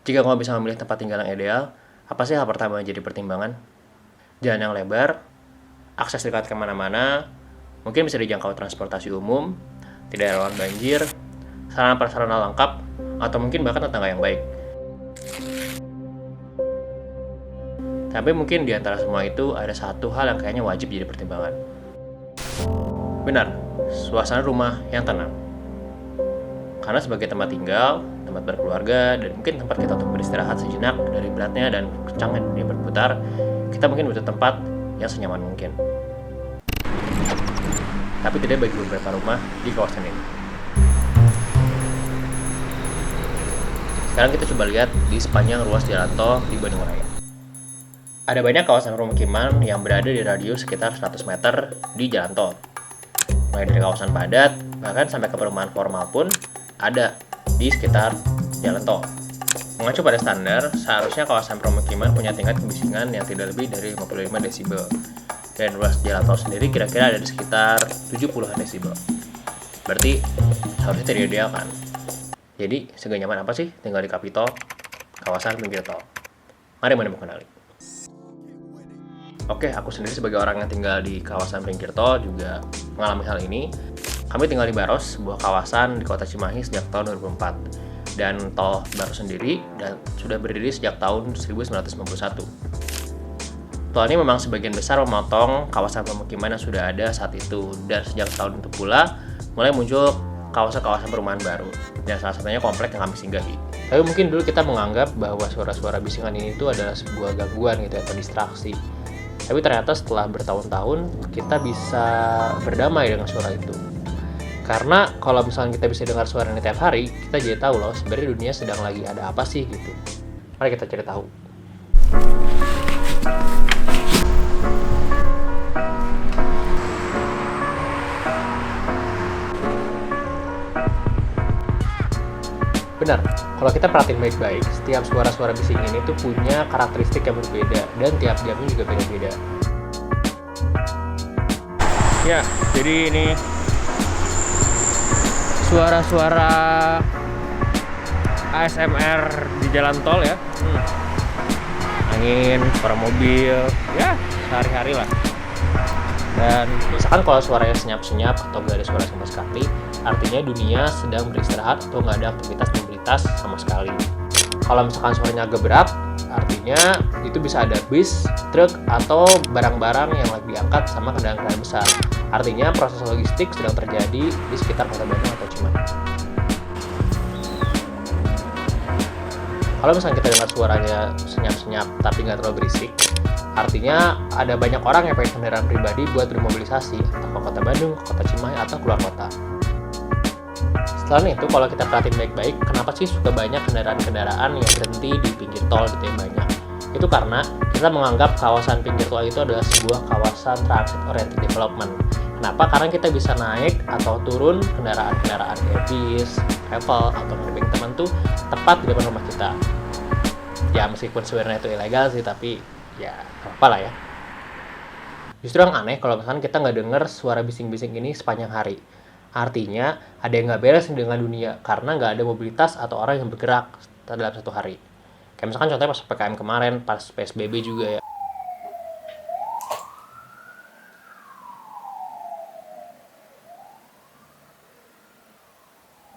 Jika kamu bisa memilih tempat tinggal yang ideal, apa sih hal pertama yang jadi pertimbangan? Jalan yang lebar, akses dekat kemana-mana, mungkin bisa dijangkau transportasi umum, tidak rawan banjir, sarana prasarana lengkap, atau mungkin bahkan tetangga yang baik. Tapi mungkin di antara semua itu ada satu hal yang kayaknya wajib jadi pertimbangan. Benar, suasana rumah yang tenang. Karena sebagai tempat tinggal, tempat berkeluarga, dan mungkin tempat kita untuk beristirahat sejenak dari beratnya dan kencangnya dunia berputar, kita mungkin butuh tempat yang senyaman mungkin. Tapi tidak bagi beberapa rumah di kawasan ini. Sekarang kita coba lihat di sepanjang ruas jalan tol di Bandung Raya. Ada banyak kawasan pemukiman yang berada di radius sekitar 100 meter di jalan tol. Mulai dari kawasan padat, bahkan sampai ke perumahan formal pun ada di sekitar jalan tol. Mengacu pada standar, seharusnya kawasan pemukiman punya tingkat kebisingan yang tidak lebih dari 55 desibel. Dan ruas jalan tol sendiri kira-kira ada di sekitar 70-an desibel. Berarti seharusnya tidak ideal kan? Jadi, segala nyaman apa sih tinggal di Kapitol, kawasan pinggir tol? Mari mengenali. Oke, aku sendiri sebagai orang yang tinggal di kawasan pinggir tol juga mengalami hal ini. Kami tinggal di Baros, sebuah kawasan di kota Cimahi sejak tahun 2004. Dan tol baru sendiri dan sudah berdiri sejak tahun 1991. Tol ini memang sebagian besar memotong kawasan pemukiman yang sudah ada saat itu. Dan sejak tahun itu pula, mulai muncul kawasan-kawasan perumahan baru. Dan salah satunya komplek yang kami singgahi. Tapi mungkin dulu kita menganggap bahwa suara-suara bisingan ini itu adalah sebuah gangguan gitu atau distraksi. Tapi ternyata setelah bertahun-tahun, kita bisa berdamai dengan suara itu. Karena kalau misalnya kita bisa dengar suara ini tiap hari, kita jadi tahu loh sebenarnya dunia sedang lagi ada apa sih gitu. Mari kita cari tahu. Benar, kalau kita perhatiin baik-baik, setiap suara-suara bising ini tuh punya karakteristik yang berbeda dan tiap jamnya juga beda-beda. Ya, jadi ini suara-suara ASMR di jalan tol ya. Angin, suara mobil, ya sehari-hari lah. Dan misalkan kalau suaranya senyap-senyap atau gak ada suara sama sekali, artinya dunia sedang beristirahat atau gak ada aktivitas mobilitas sama sekali. Kalau misalkan suaranya agak berat, artinya itu bisa ada bis, truk, atau barang-barang yang lagi diangkat sama kendaraan-kendaraan besar. Artinya proses logistik sedang terjadi di sekitar kota Bandung atau Cimahi. Kalau misalnya kita dengar suaranya senyap-senyap tapi nggak terlalu berisik, artinya ada banyak orang yang pakai kendaraan pribadi buat bermobilisasi entah ke kota Bandung, ke kota Cimahi, atau keluar kota. Setelah itu, kalau kita perhatiin baik-baik, kenapa sih suka banyak kendaraan-kendaraan yang berhenti di pinggir tol gitu yang banyak? Itu karena kita menganggap kawasan pinggir tol itu adalah sebuah kawasan transit oriented development. Kenapa? Karena kita bisa naik atau turun kendaraan-kendaraan kayak bis, travel, atau camping teman tuh tepat di depan rumah kita. Ya meskipun sebenarnya itu ilegal sih, tapi ya apa lah ya. Justru yang aneh kalau misalkan kita nggak dengar suara bising-bising ini sepanjang hari. Artinya ada yang nggak beres dengan dunia karena nggak ada mobilitas atau orang yang bergerak dalam satu hari. Kayak misalkan contohnya pas PPKM kemarin, pas PSBB juga ya.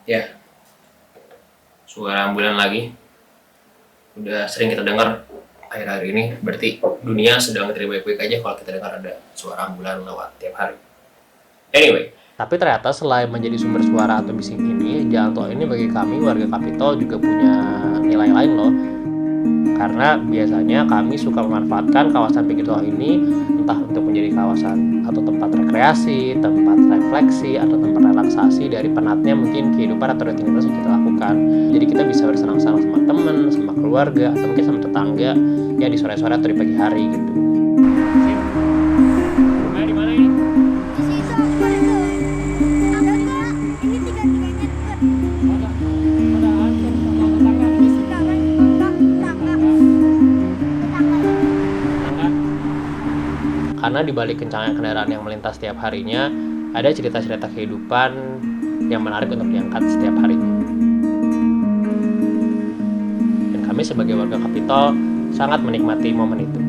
Ya, suara ambulan lagi. Udah sering kita dengar akhir-akhir ini, berarti dunia sedang tidak baik-baik aja kalau kita dengar ada suara ambulan lewat tiap hari. Anyway, tapi ternyata selain menjadi sumber suara atau bising ini, jalan tol ini bagi kami warga Kapitol juga punya nilai lain loh. Karena biasanya kami suka memanfaatkan kawasan pinggir tol ini entah untuk menjadi kawasan atau tempat rekreasi, tempat refleksi, atau tempat relaksasi dari penatnya mungkin kehidupan atau rutinitas yang kita lakukan. Jadi kita bisa bersenang-senang sama teman, sama keluarga, atau mungkin sama tetangga ya di sore-sore atau di pagi hari gitu. Rumahnya di mana ini? Di situ kemarin tuh ada nggak ini tiga-tiganya Ada hancur sama tetangga. di sekarang tetangga Karena di balik kencangnya kendaraan yang melintas setiap harinya, ada cerita-cerita kehidupan yang menarik untuk diangkat setiap harinya. Dan kami kami sebagai warga Kapitol sangat menikmati momen itu.